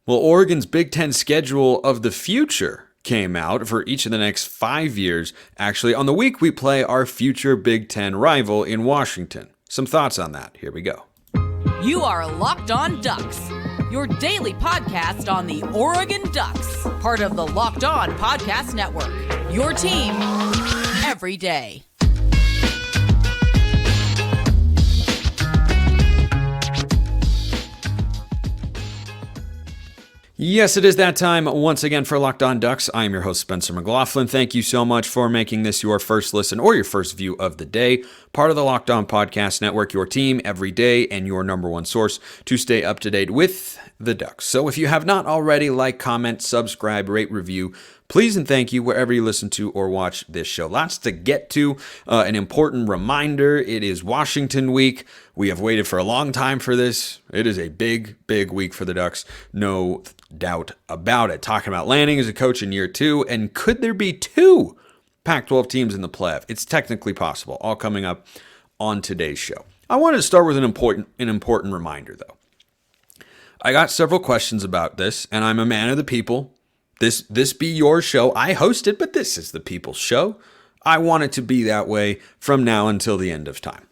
Well, Oregon's Big Ten schedule of the future came out for each of the next 5 years, actually, on the week we play our future Big Ten rival in Washington. Some thoughts on that. Here we go. You are Locked On Ducks, your daily podcast on the Oregon Ducks, part of the Locked On Podcast Network, your team every day. Yes, it is that time once again for Locked On Ducks. I am your host, Spencer McLaughlin. Thank you so much for making this your first listen or your first view of the day. Part of the Locked On Podcast Network, your team every day, and your number one source to stay up to date with the Ducks. So if you have not already, like, comment, subscribe, rate, review, please and thank you wherever you listen to or watch this show. Lots to get to. An important reminder, it is Washington week. We have waited for a long time for this. It is a big, big week for the Ducks. No doubt about it. Talking about Lanning as a coach in year 2, and could there be 2 Pac-12 teams in the playoff? It's technically possible. All coming up on today's show. I wanted to start with an important reminder, though. I got several questions about this, and I'm a man of the people. This be your show. I host it, but this is the people's show. I want it to be that way from now until the end of time.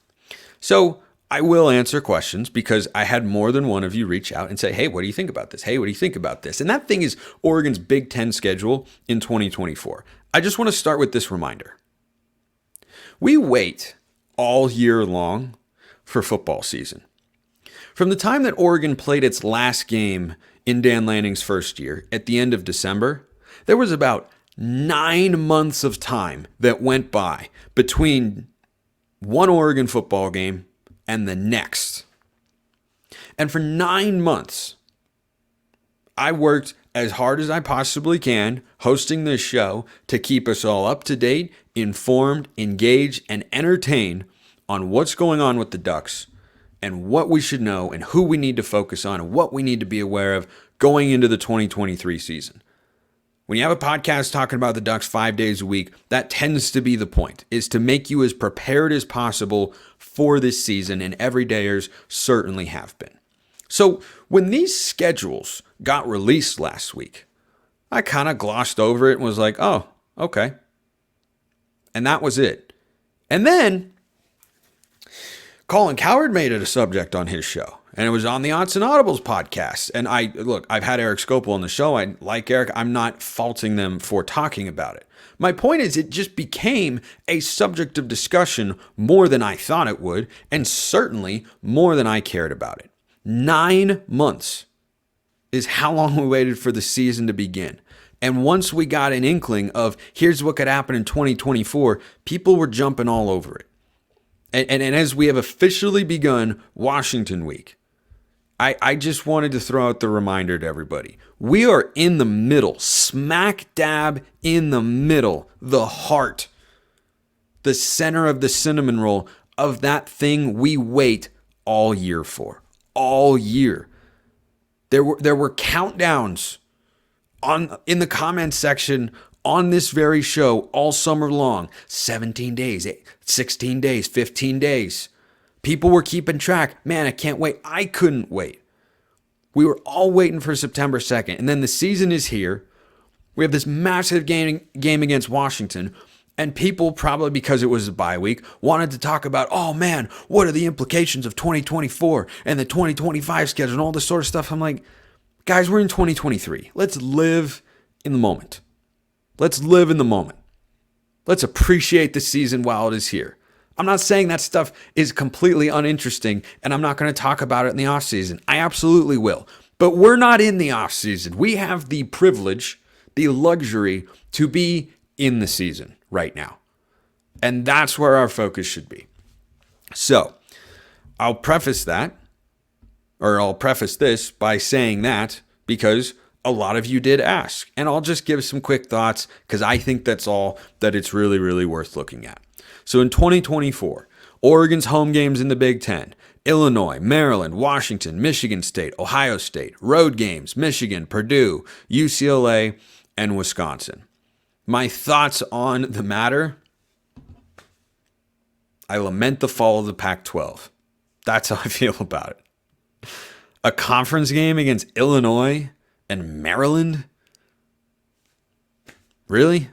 So I will answer questions because I had more than one of you reach out and say, hey, what do you think about this? Hey, what do you think about this? And that thing is Oregon's Big Ten schedule in 2024. I just want to start with this reminder. We wait all year long for football season. From the time that Oregon played its last game in Dan Lanning's first year at the end of December, there was about 9 months of time that went by between one Oregon football game and the next. And for 9 months, I worked as hard as I possibly can hosting this show to keep us all up to date, informed, engaged, and entertained on what's going on with the Ducks and what we should know and who we need to focus on and what we need to be aware of going into the 2023 season. When you have a podcast talking about the Ducks 5 days a week, that tends to be the point, is to make you as prepared as possible for this season, and everydayers certainly have been. So when these schedules got released last week, I kind of glossed over it and was like, oh, okay. And that was it. And then Colin Cowherd made it a subject on his show, and it was on the Aunts and Audibles podcast. And I've had Eric Scopel on the show. I like Eric. I'm not faulting them for talking about it. My point is it just became a subject of discussion more than I thought it would, and certainly more than I cared about it. 9 months is how long we waited for the season to begin. And once we got an inkling of here's what could happen in 2024, people were jumping all over it. And as we have officially begun Washington week, I just wanted to throw out the reminder to everybody. We are in the middle, smack dab in the middle, the heart, the center of the cinnamon roll of that thing we wait all year for. All year. There were countdowns in the comments section on this very show all summer long. 17 days, 16 days, 15 days. People were keeping track. Man, I can't wait. I couldn't wait. We were all waiting for September 2nd. And then the season is here. We have this massive game against Washington. And people, probably because it was a bye week, wanted to talk about, oh man, what are the implications of 2024 and the 2025 schedule and all this sort of stuff. I'm like, guys, we're in 2023. Let's live in the moment. Let's live in the moment. Let's appreciate the season while it is here. I'm not saying that stuff is completely uninteresting and I'm not going to talk about it in the offseason. I absolutely will. But we're not in the offseason. We have the privilege, the luxury to be in the season right now. And that's where our focus should be. So I'll preface this by saying that because a lot of you did ask. And I'll just give some quick thoughts because I think that's all that it's really, really worth looking at. So in 2024, Oregon's home games in the Big Ten: Illinois, Maryland, Washington, Michigan State, Ohio State. Road games: Michigan, Purdue, UCLA, and Wisconsin. My thoughts on the matter: I lament the fall of the Pac-12. That's how I feel about it. A conference game against Illinois and Maryland? Really?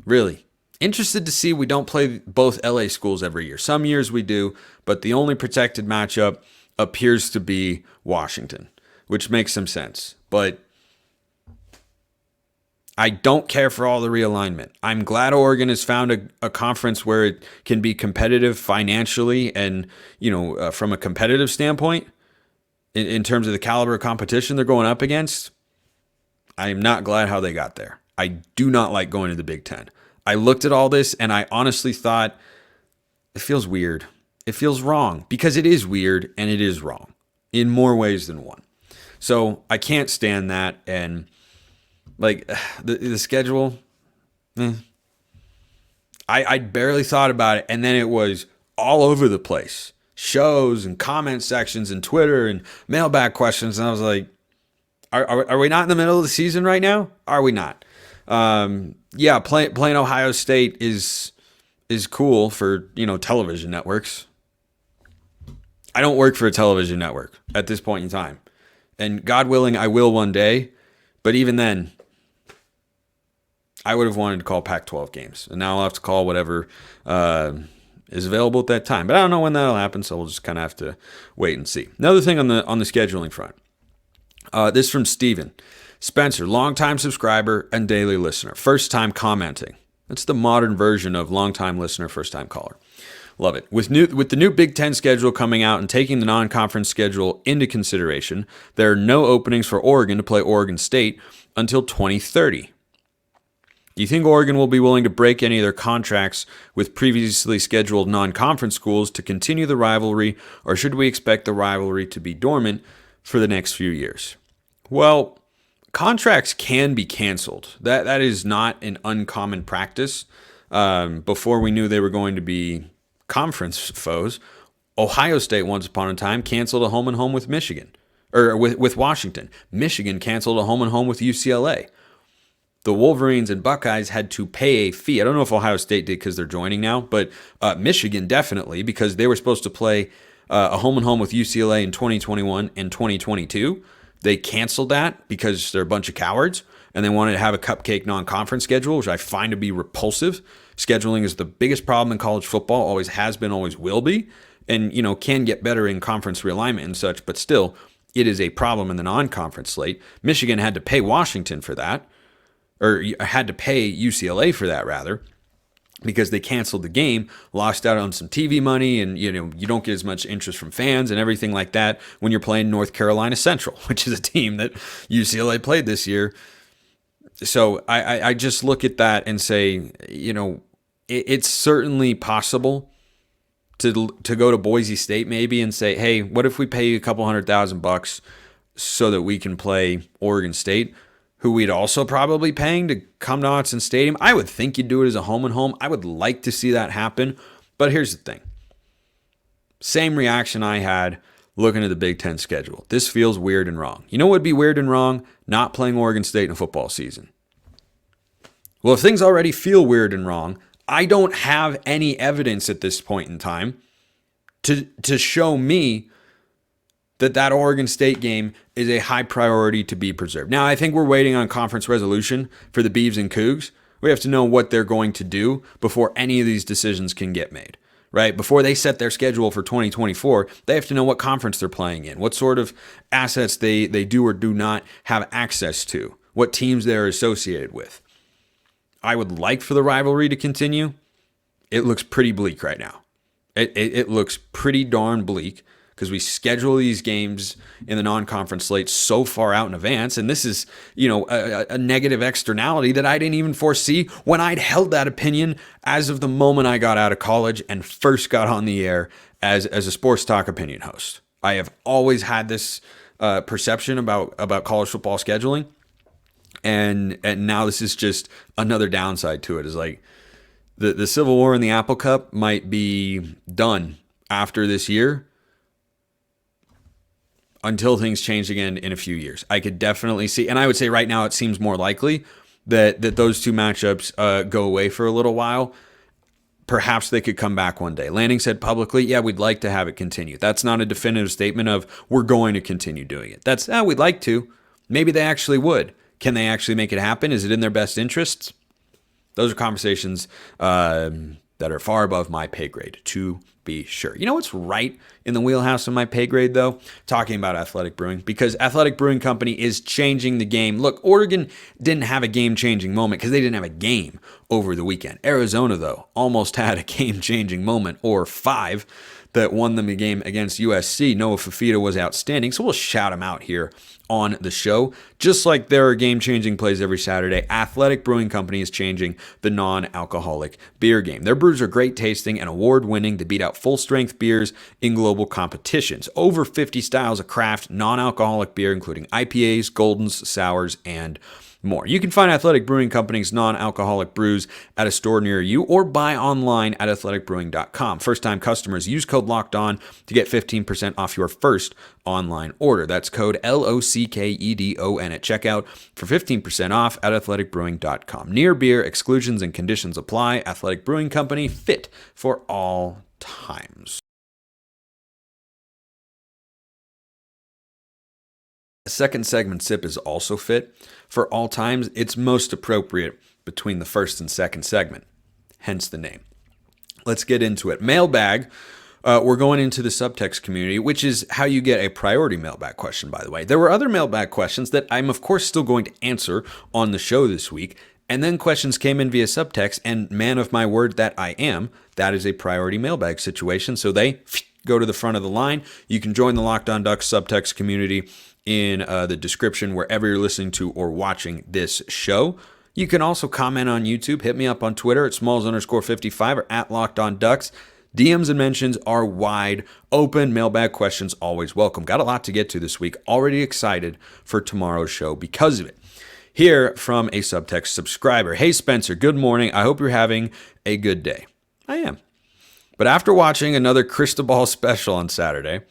Really? Interested to see we don't play both LA schools every year. Some years we do, but the only protected matchup appears to be Washington, which makes some sense. But I don't care for all the realignment. I'm glad Oregon has found a conference where it can be competitive financially and, from a competitive standpoint, in terms of the caliber of competition they're going up against. I am not glad how they got there. I do not like going to the Big Ten. I looked at all this and I honestly thought it feels weird. It feels wrong because it is weird and it is wrong in more ways than one. So I can't stand that. And like the schedule, I barely thought about it. And then it was all over the place. Shows and comment sections and Twitter and mailbag questions. And I was like, are we not in the middle of the season right now? Are we not? Playing Ohio State is cool for, television networks. I don't work for a television network at this point in time. And God willing, I will one day. But even then, I would have wanted to call Pac-12 games. And now I'll have to call whatever is available at that time. But I don't know when that'll happen, so we'll just kind of have to wait and see. Another thing on the scheduling front. This from Steven. Spencer, longtime subscriber and daily listener. First time commenting. That's the modern version of longtime listener, first time caller. Love it. With the new Big Ten schedule coming out and taking the non-conference schedule into consideration, there are no openings for Oregon to play Oregon State until 2030. Do you think Oregon will be willing to break any of their contracts with previously scheduled non-conference schools to continue the rivalry, or should we expect the rivalry to be dormant for the next few years? Well, contracts can be canceled. That is not an uncommon practice. Before we knew they were going to be conference foes, Ohio State once upon a time canceled a home and home with Michigan, or with Washington. Michigan canceled a home and home with UCLA. The Wolverines and Buckeyes had to pay a fee. I don't know if Ohio State did because they're joining now, but Michigan definitely, because they were supposed to play a home and home with UCLA in 2021 and 2022. They canceled that because they're a bunch of cowards and they wanted to have a cupcake non-conference schedule, which I find to be repulsive. Scheduling is the biggest problem in college football, always has been, always will be, and can get better in conference realignment and such, but still, it is a problem in the non-conference slate. Michigan had to pay Washington for that, or had to pay UCLA for that, rather, because they canceled the game, lost out on some TV money, and you don't get as much interest from fans and everything like that when you're playing North Carolina Central, which is a team that UCLA played this year. So I just look at that and say, it's certainly possible to go to Boise State maybe and say, hey, what if we pay you a couple $100,000 so that we can play Oregon State, who we'd also probably paying to come to Autzen Stadium? I would think you'd do it as a home and home. I would like to see that happen. But here's the thing. Same reaction I had looking at the Big Ten schedule. This feels weird and wrong. You know what would be weird and wrong? Not playing Oregon State in a football season. Well, if things already feel weird and wrong, I don't have any evidence at this point in time to show me that Oregon State game is a high priority to be preserved. Now, I think we're waiting on conference resolution for the Beavs and Cougs. We have to know what they're going to do before any of these decisions can get made, right? Before they set their schedule for 2024, they have to know what conference they're playing in, what sort of assets they do or do not have access to, what teams they're associated with. I would like for the rivalry to continue. It looks pretty bleak right now. It looks pretty darn bleak, because we schedule these games in the non-conference slate so far out in advance. And this is, a negative externality that I didn't even foresee when I'd held that opinion as of the moment I got out of college and first got on the air as a sports talk opinion host. I have always had this perception about college football scheduling. And now this is just another downside to it. Is like the Civil War in the Apple Cup might be done after this year, until things change again in a few years. I could definitely see, and I would say right now it seems more likely that those two matchups go away for a little while. Perhaps they could come back one day. Lanning said publicly, yeah, we'd like to have it continue. That's not a definitive statement of we're going to continue doing it. That's, we'd like to. Maybe they actually would. Can they actually make it happen? Is it in their best interests? Those are conversations that are far above my pay grade, to be sure. You know what's right in the wheelhouse of my pay grade, though? Talking about Athletic Brewing, because Athletic Brewing Company is changing the game. Look, Oregon didn't have a game-changing moment because they didn't have a game over the weekend. Arizona, though, almost had a game-changing moment, or 5, that won them a game against USC. Noah Fafita was outstanding, so we'll shout him out here on the show. Just like there are game-changing plays every Saturday, Athletic Brewing Company is changing the non-alcoholic beer game. Their brews are great tasting and award-winning. They beat out full-strength beers in global competitions. Over 50 styles of craft non-alcoholic beer, including IPAs, Goldens, Sours, and more. You can find Athletic Brewing Company's non-alcoholic brews at a store near you or buy online at athleticbrewing.com. First-time customers use code LOCKEDON to get 15% off your first online order. That's code LOCKEDON at checkout for 15% off at athleticbrewing.com. Near beer, exclusions and conditions apply. Athletic Brewing Company, fit for all times. The second segment sip is also fit for all times. It's most appropriate between the first and second segment, hence the name. Let's get into it. Mailbag. We're going into the subtext community, which is how you get a priority mailbag question, by the way. There were other mailbag questions that I'm, of course, still going to answer on the show this week. And then questions came in via subtext, and man of my word that I am, that is a priority mailbag situation. So they go to the front of the line. You can join the Locked On Ducks subtext community in the description wherever you're listening to or watching this show. You can also comment on YouTube. Hit me up on Twitter at smalls_55 or at Locked On Ducks. DMs and mentions are wide open. Mailbag questions always welcome. Got a lot to get to this week. Already excited for tomorrow's show because of it. Here from a subtext subscriber. Hey Spencer, good morning. I hope you're having a good day. I am. But after watching another Cristobal special on Saturday,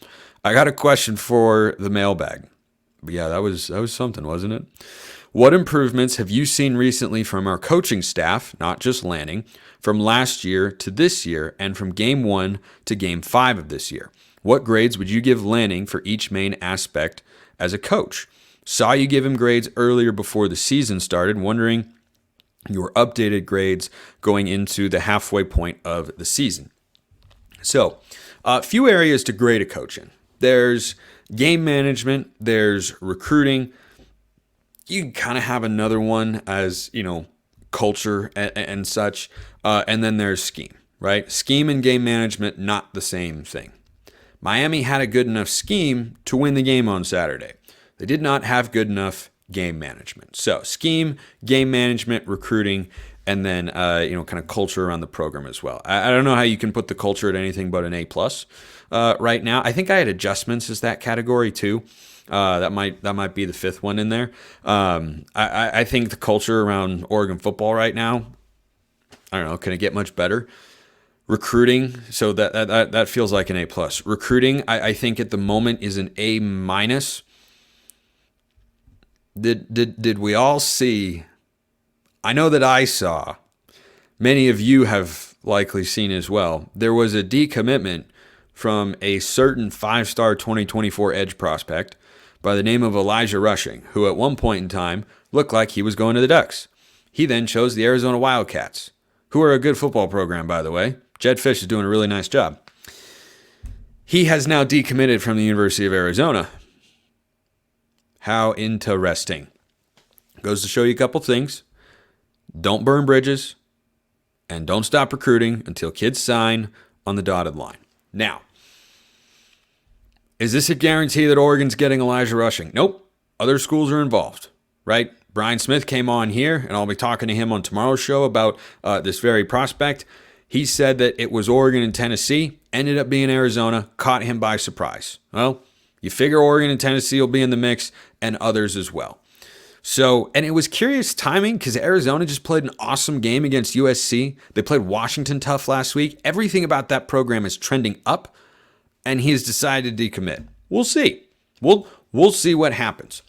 I got a question for the mailbag. Yeah, that was something, wasn't it? What improvements have you seen recently from our coaching staff, not just Lanning, from last year to this year and from game 1 to game 5 of this year? What grades would you give Lanning for each main aspect as a coach? Saw you give him grades earlier before the season started, wondering your updated grades going into the halfway point of the season. So, a few areas to grade a coach in. There's game management, there's recruiting. You can kind of have another one as, culture and such. And then there's scheme, right? Scheme and game management, not the same thing. Miami had a good enough scheme to win the game on Saturday. They did not have good enough game management. So scheme, game management, recruiting, and then, kind of culture around the program as well. I don't know how you can put the culture at anything but an A+ right now. I think I had adjustments as that category too. That might be the 5th one in there. I think the culture around Oregon football right now, I don't know, can it get much better? Recruiting, so that feels like an A+. Recruiting, I think at the moment is an A-. Did we all see? I know that I saw. Many of you have likely seen as well. There was a decommitment from a certain 5-star 2024 edge prospect by the name of Elijah Rushing, who at one point in time looked like he was going to the Ducks. He then chose the Arizona Wildcats, who are a good football program, by the way. Jed Fish is doing a really nice job. He has now decommitted from the University of Arizona. How interesting. Goes to show you a couple things. Don't burn bridges, and don't stop recruiting until kids sign on the dotted line. Now, is this a guarantee that Oregon's getting Elijah Rushing? Nope. Other schools are involved, right? Brian Smith came on here, and I'll be talking to him on tomorrow's show about this very prospect. He said that it was Oregon and Tennessee, ended up being Arizona, caught him by surprise. Well, you figure Oregon and Tennessee will be in the mix, and others as well. So, and it was curious timing because Arizona just played an awesome game against USC. They played Washington tough last week. Everything about that program is trending up, and he has decided to decommit. We'll see. We'll see what happens.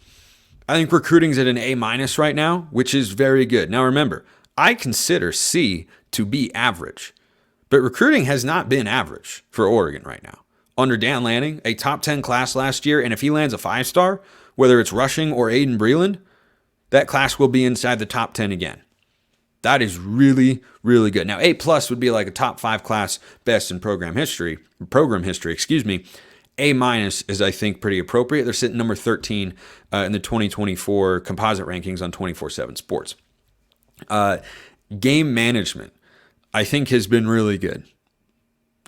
I think recruiting's at an A- right now, which is very good. Now remember, I consider C to be average, but recruiting has not been average for Oregon right now. Under Dan Lanning, a top 10 class last year, and if he lands a 5-star, whether it's rushing or Aiden Breland, that class will be inside the top 10 again. That is really, really good. Now, A+ would be like a top 5 class best in program history, A- is, I think, pretty appropriate. They're sitting number 13 in the 2024 composite rankings on 24/7 Sports. Game management, I think, has been really good.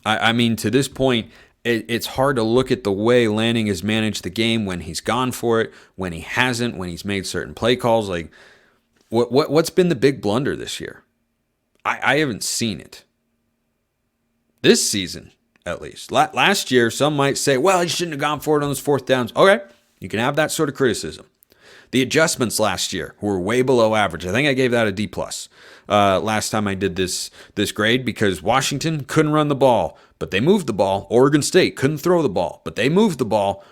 I mean, to this point, it's hard to look at the way Lanning has managed the game, when he's gone for it, when he hasn't, when he's made certain play calls. Like, what's been the big blunder this year? I haven't seen it. This season, at least. Last year, some might say, well, he shouldn't have gone for it on those fourth downs. Okay, you can have that sort of criticism. The adjustments last year were way below average. I think I gave that a D+. Last time I did this grade, because Washington couldn't run the ball, but they moved the ball. Oregon State couldn't throw the ball, but they moved the ball,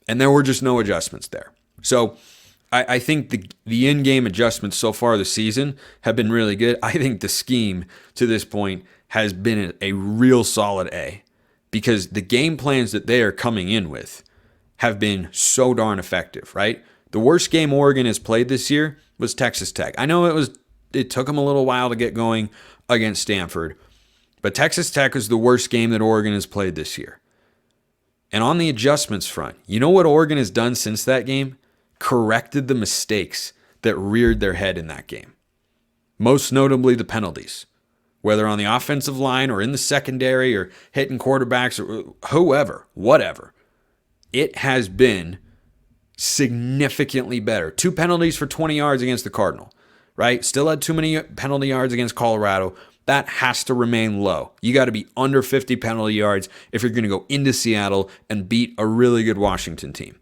and there were just no adjustments there. So I think the in-game adjustments so far this season have been really good. I think the scheme to this point has been a real solid A, because the game plans that they are coming in with have been so darn effective, right? The worst game Oregon has played this year was Texas Tech. I know it took them a little while to get going against Stanford, but Texas Tech is the worst game that Oregon has played this year. And on the adjustments front, you know what Oregon has done since that game? Corrected the mistakes that reared their head in that game. Most notably the penalties, whether on the offensive line or in the secondary or hitting quarterbacks or whoever, whatever. It has been significantly better. 2 penalties for 20 yards against the Cardinal, right? Still had too many penalty yards against Colorado. That has to remain low. You got to be under 50 penalty yards if you're going to go into Seattle and beat a really good Washington team.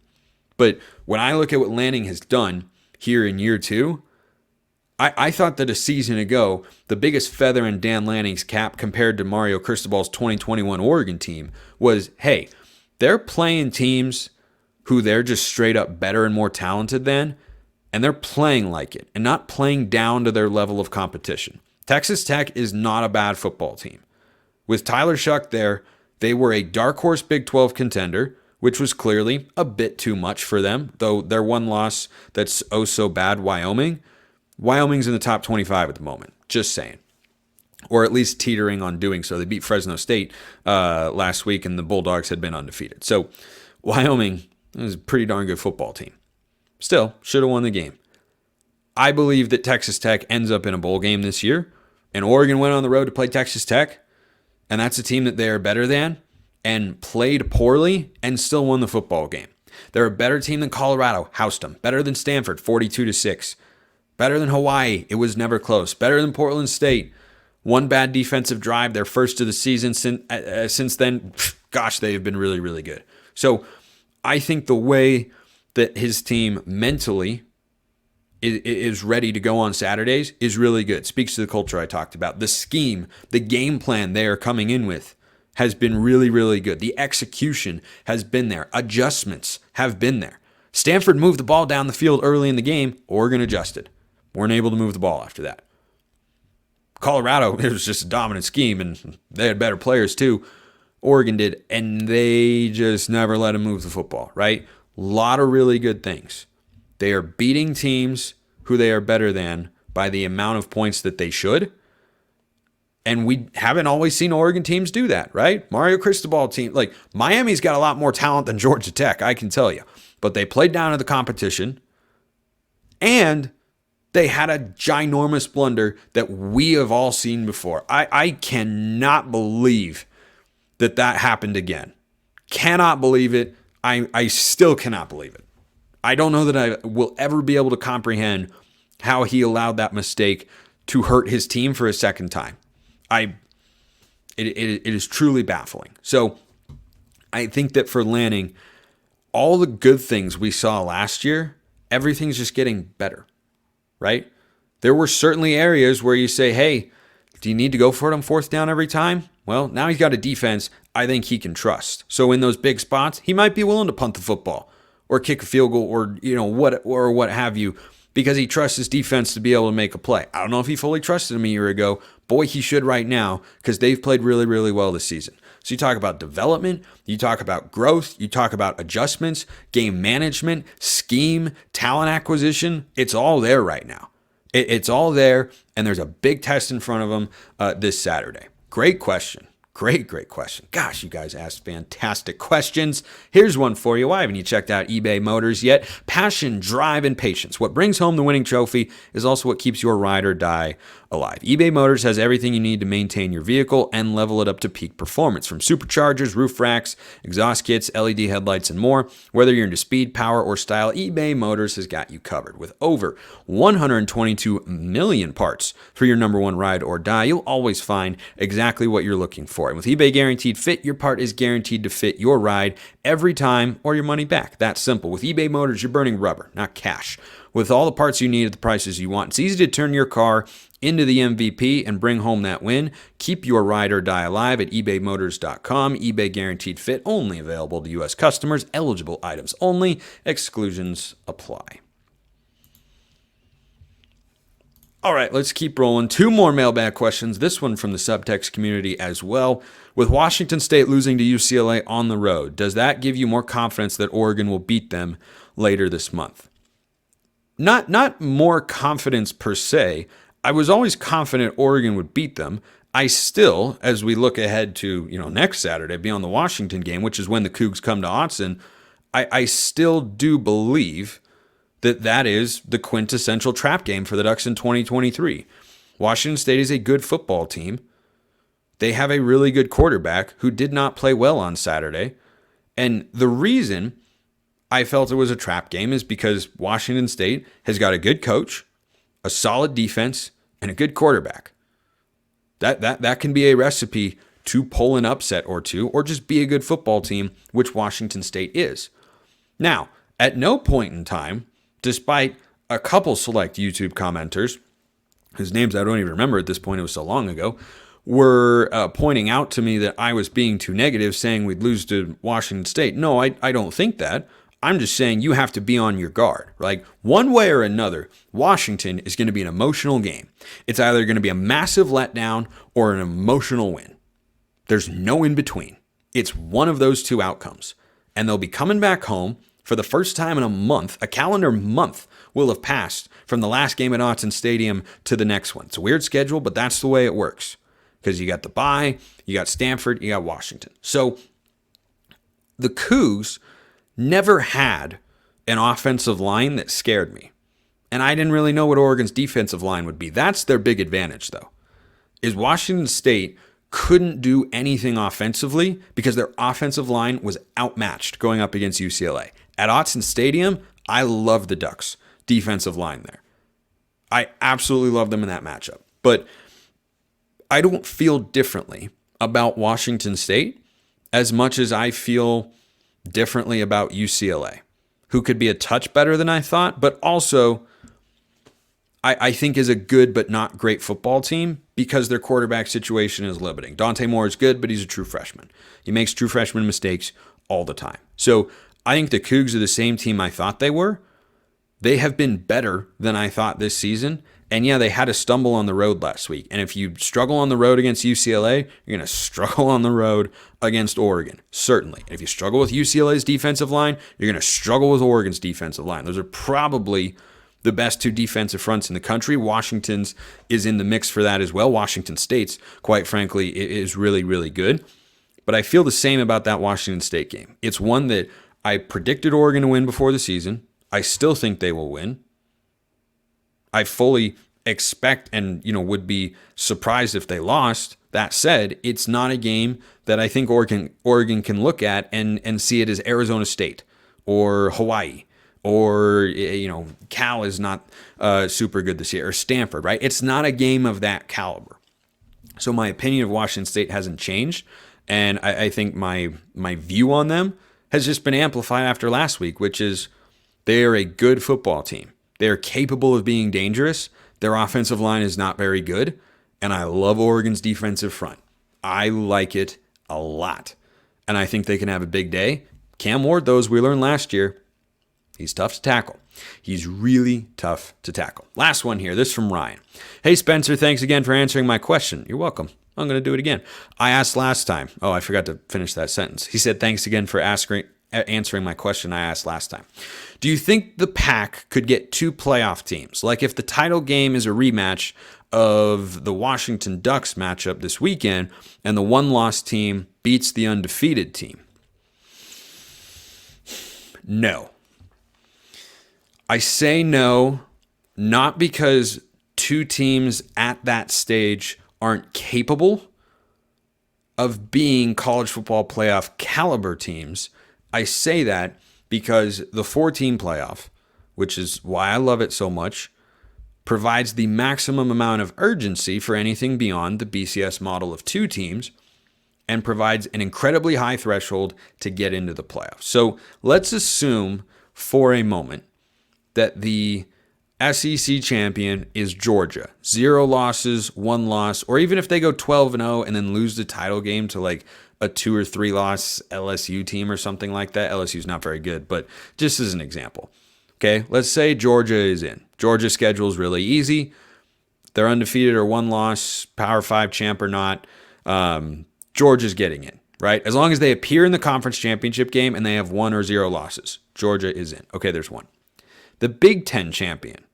But when I look at what Lanning has done here in year 2, I thought that a season ago, the biggest feather in Dan Lanning's cap compared to Mario Cristobal's 2021 Oregon team was, hey, they're playing teams who they're just straight up better and more talented than, and they're playing like it and not playing down to their level of competition. Texas Tech is not a bad football team. With Tyler Shuck there, they were a dark horse Big 12 contender, which was clearly a bit too much for them, though their one loss that's oh so bad, Wyoming's in the top 25 at the moment, just saying. Or at least teetering on doing so. They beat Fresno State last week, and the Bulldogs had been undefeated. So Wyoming is a pretty darn good football team. Still, should have won the game. I believe that Texas Tech ends up in a bowl game this year, and Oregon went on the road to play Texas Tech, and that's a team that they are better than and played poorly and still won the football game. They're a better team than Colorado, housed them. Better than Stanford, 42-6. Better than Hawaii, it was never close. Better than Portland State. One bad defensive drive, their first of the season. Since then, gosh, they have been really, really good. So I think the way that his team mentally is ready to go on Saturdays is really good. Speaks to the culture I talked about. The scheme, the game plan they are coming in with has been really, really good. The execution has been there. Adjustments have been there. Stanford moved the ball down the field early in the game. Oregon adjusted. Weren't able to move the ball after that. Colorado, it was just a dominant scheme, and they had better players too. Oregon did, and they just never let them move the football, right? A lot of really good things. They are beating teams who they are better than by the amount of points that they should. And we haven't always seen Oregon teams do that, right? Mario Cristobal team, like Miami's got a lot more talent than Georgia Tech, I can tell you. But they played down to the competition, and they had a ginormous blunder that we have all seen before. I cannot believe that happened again. Cannot believe it. I still cannot believe it. I don't know that I will ever be able to comprehend how he allowed that mistake to hurt his team for a second time. It is truly baffling. So I think that for Lanning, all the good things we saw last year, everything's just getting better, right? There were certainly areas where you say, hey, do you need to go for it on fourth down every time? Well, now he's got a defense I think he can trust. So in those big spots, he might be willing to punt the football or kick a field goal or what have you, because he trusts his defense to be able to make a play. I don't know if he fully trusted him a year ago. Boy, he should right now, because they've played really, really well this season. So you talk about development, you talk about growth, you talk about adjustments, game management, scheme, talent acquisition. It's all there right now. It's all there, and there's a big test in front of them this Saturday. Great question. Great question. Gosh, you guys asked fantastic questions. Here's one for you. Why haven't you checked out eBay Motors yet? Passion, drive, and patience. What brings home the winning trophy is also what keeps your ride or die alive. eBay Motors has everything you need to maintain your vehicle and level it up to peak performance. From superchargers, roof racks, exhaust kits, LED headlights, and more. Whether you're into speed, power, or style, eBay Motors has got you covered. With over 122 million parts for your number one ride or die, you'll always find exactly what you're looking for. And with eBay Guaranteed Fit, your part is guaranteed to fit your ride every time or your money back. That's simple. With eBay Motors, you're burning rubber, not cash. With all the parts you need at the prices you want, it's easy to turn your car into the MVP and bring home that win. Keep your ride or die alive at ebaymotors.com. eBay Guaranteed Fit, only available to U.S. customers. Eligible items only. Exclusions apply. All right, let's keep rolling. 2 more mailbag questions. This one from the SUBTEXT community as well. With Washington State losing to UCLA on the road, does that give you more confidence that Oregon will beat them later this month? Not more confidence per se. I was always confident Oregon would beat them. I still, as we look ahead to next Saturday, beyond the Washington game, which is when the Cougs come to Autzen, I still do believe that is the quintessential trap game for the Ducks in 2023. Washington State is a good football team. They have a really good quarterback who did not play well on Saturday. And the reason I felt it was a trap game is because Washington State has got a good coach, a solid defense, and a good quarterback. That can be a recipe to pull an upset or two, or just be a good football team, which Washington State is. Now, at no point in time, despite a couple select YouTube commenters, whose names I don't even remember at this point, it was so long ago, were pointing out to me that I was being too negative, saying we'd lose to Washington State. No, I don't think that. I'm just saying you have to be on your guard. Like, one way or another, Washington is going to be an emotional game. It's either going to be a massive letdown or an emotional win. There's no in between. It's one of those two outcomes. And they'll be coming back home for the first time in a month. A calendar month will have passed from the last game at Autzen Stadium to the next one. It's a weird schedule, but that's the way it works. Because you got the bye, you got Stanford, you got Washington. So the Cougs never had an offensive line that scared me. And I didn't really know what Oregon's defensive line would be. That's their big advantage, though, is Washington State couldn't do anything offensively because their offensive line was outmatched going up against UCLA. At Autzen Stadium, I love the Ducks' defensive line there. I absolutely love them in that matchup. But I don't feel differently about Washington State as much as I feel differently about UCLA, who could be a touch better than I thought, but also I think is a good but not great football team because their quarterback situation is limiting. Dante Moore is good, but he's a true freshman. He makes true freshman mistakes all the time. So I think the Cougs are the same team I thought they were. They have been better than I thought this season. And yeah, they had a stumble on the road last week. And if you struggle on the road against UCLA, you're going to struggle on the road against Oregon, certainly. And if you struggle with UCLA's defensive line, you're going to struggle with Oregon's defensive line. Those are probably the best 2 defensive fronts in the country. Washington's is in the mix for that as well. Washington State's, quite frankly, is really, really good. But I feel the same about that Washington State game. It's one that I predicted Oregon to win before the season. I still think they will win. I fully expect and would be surprised if they lost. That said, it's not a game that I think Oregon can look at and see it as Arizona State or Hawaii or Cal is not super good this year, or Stanford, right? It's not a game of that caliber. So my opinion of Washington State hasn't changed, and I think my view on them has just been amplified after last week, which is they are a good football team. They are capable of being dangerous. Their offensive line is not very good, and I love Oregon's defensive front. I like it a lot, and I think they can have a big day. Cam Ward, though, as we learned last year, He's tough to tackle. He's really tough to tackle. Last one here. This from Ryan. Hey, Spencer, thanks again for answering my question. You're welcome. I'm going to do it again. I asked last time. Oh, I forgot to finish that sentence. He said, thanks again for answering my question I asked last time. Do you think the Pac could get 2 playoff teams? Like if the title game is a rematch of the Washington Ducks matchup this weekend and the one-loss team beats the undefeated team? No. I say no, not because 2 teams at that stage aren't capable of being college football playoff caliber teams. I say that because the 4-team playoff, which is why I love it so much, provides the maximum amount of urgency for anything beyond the BCS model of 2 teams and provides an incredibly high threshold to get into the playoffs. So let's assume for a moment that the SEC champion is Georgia. 0 losses, 1 loss, or even if they go 12-0 and then lose the title game to like a 2 or 3 loss LSU team or something like that. LSU's not very good, but just as an example. Okay, let's say Georgia is in. Georgia's schedule is really easy. They're undefeated or 1 loss, Power 5 champ or not. Georgia's getting in, right? As long as they appear in the conference championship game and they have 1 or 0 losses, Georgia is in. Okay, there's 1. The Big Ten champion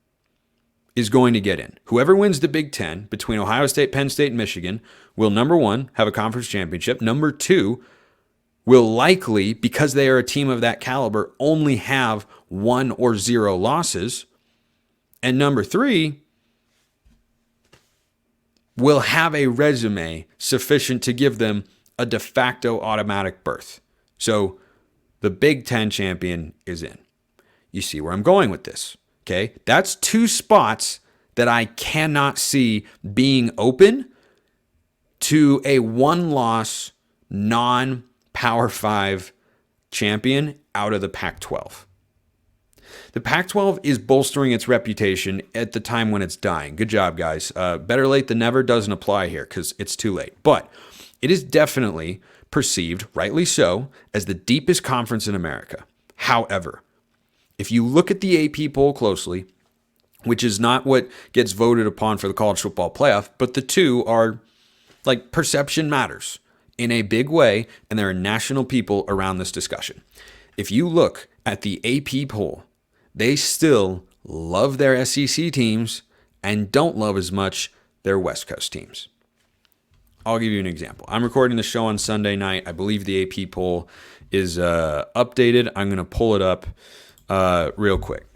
is going to get in. Whoever wins the Big Ten between Ohio State, Penn State, and Michigan will, number 1, have a conference championship. Number 2, will likely, because they are a team of that caliber, only have 1 or 0 losses. And number 3, will have a resume sufficient to give them a de facto automatic berth. So the Big Ten champion is in. You see where I'm going with this, okay? That's 2 spots that I cannot see being open to a 1-loss, non-Power 5 champion out of the Pac-12. The Pac-12 is bolstering its reputation at the time when it's dying. Good job, guys. Better late than never doesn't apply here because it's too late. But it is definitely perceived, rightly so, as the deepest conference in America. However, if you look at the AP poll closely, which is not what gets voted upon for the college football playoff, but the 2 are like perception matters in a big way, and there are national people around this discussion. If you look at the AP poll, they still love their SEC teams and don't love as much their West Coast teams. I'll give you an example. I'm recording the show on Sunday night. I believe the AP poll is updated. I'm going to pull it up real quick.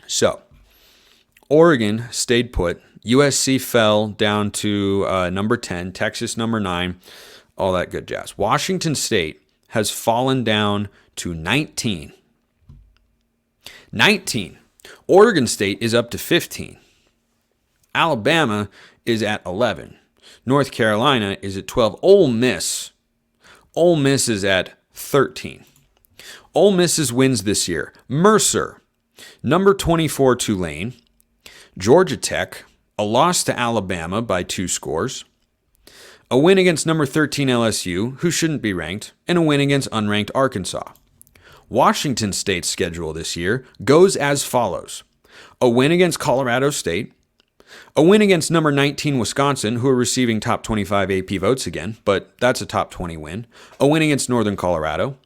So, Oregon stayed put. USC fell down to number 10. Texas number 9. All that good jazz. Washington State has fallen down to 19. 19. Oregon State is up to 15. Alabama is at 11. North Carolina is at 12. Ole Miss is at 13. Ole Miss's wins this year: Mercer, number 24 Tulane, Georgia Tech, a loss to Alabama by 2 scores, a win against number 13 LSU, who shouldn't be ranked, and a win against unranked Arkansas. Washington State's schedule this year goes as follows: a win against Colorado State, a win against number 19 Wisconsin, who are receiving top 25 AP votes again, but that's a top 20 win, a win against Northern Colorado,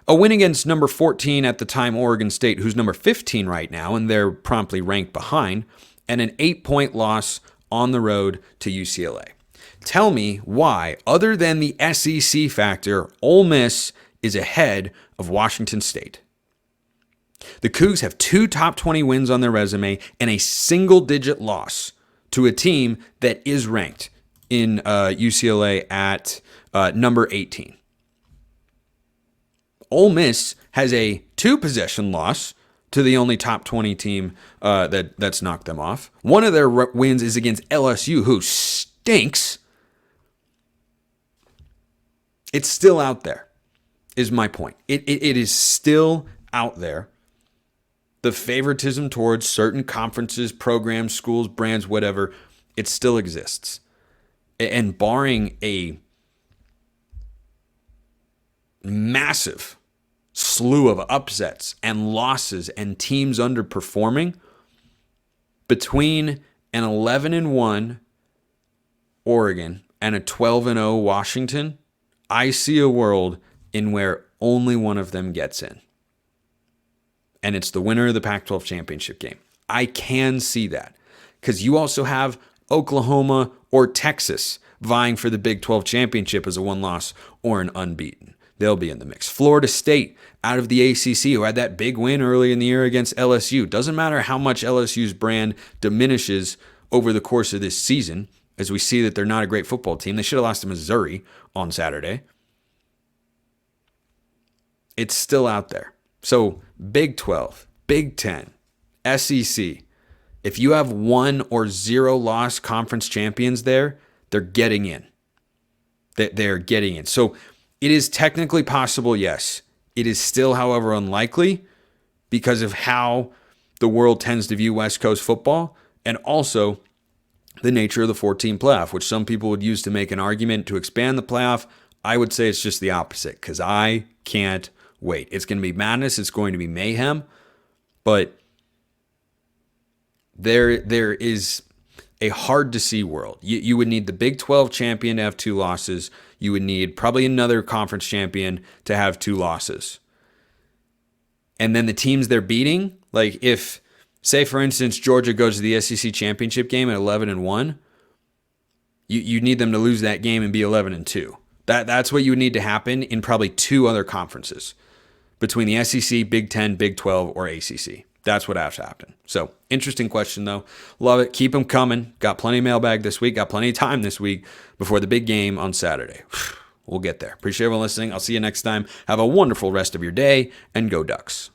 a win against number 14 at the time Oregon State, who's number 15 right now, and they're promptly ranked behind, and an 8-point loss on the road to UCLA. Tell me why, other than the SEC factor, Ole Miss is ahead of Washington State. The Cougs have 2 top 20 wins on their resume and a single-digit loss to a team that is ranked in UCLA at number 18. Ole Miss has a 2-possession loss to the only top 20 team that's knocked them off. One of their wins is against LSU, who stinks. It's still out there, is my point. It is still out there. The favoritism towards certain conferences, programs, schools, brands, whatever, it still exists. And barring a massive slew of upsets and losses and teams underperforming, between an 11-1 Oregon and a 12-0 Washington, I see a world in where only one of them gets in. And it's the winner of the Pac-12 championship game. I can see that because you also have Oklahoma or Texas vying for the Big 12 championship as a one-loss or an unbeaten. They'll be in the mix. Florida State out of the ACC, who had that big win early in the year against LSU. Doesn't matter how much LSU's brand diminishes over the course of this season, as we see that they're not a great football team. They should have lost to Missouri on Saturday. It's still out there. So Big 12, Big 10, SEC, if you have 1 or 0 loss conference champions there, they're getting in. They're getting in. So it is technically possible, yes. It is still, however, unlikely because of how the world tends to view West Coast football and also the nature of the 14 playoff, which some people would use to make an argument to expand the playoff. I would say it's just the opposite because I can't wait. It's going to be madness. It's going to be mayhem. But there is a hard-to-see world. You would need the Big 12 champion to have 2 losses. You would need probably another conference champion to have 2 losses. And then the teams they're beating, like if, say, for instance, Georgia goes to the SEC championship game at 11-1, you need them to lose that game and be 11-2. That's what you would need to happen in probably 2 other conferences between the SEC, Big 10, Big 12, or ACC. That's what has to happen. So, interesting question, though. Love it. Keep them coming. Got plenty of mailbag this week. Got plenty of time this week before the big game on Saturday. We'll get there. Appreciate everyone listening. I'll see you next time. Have a wonderful rest of your day, and go Ducks.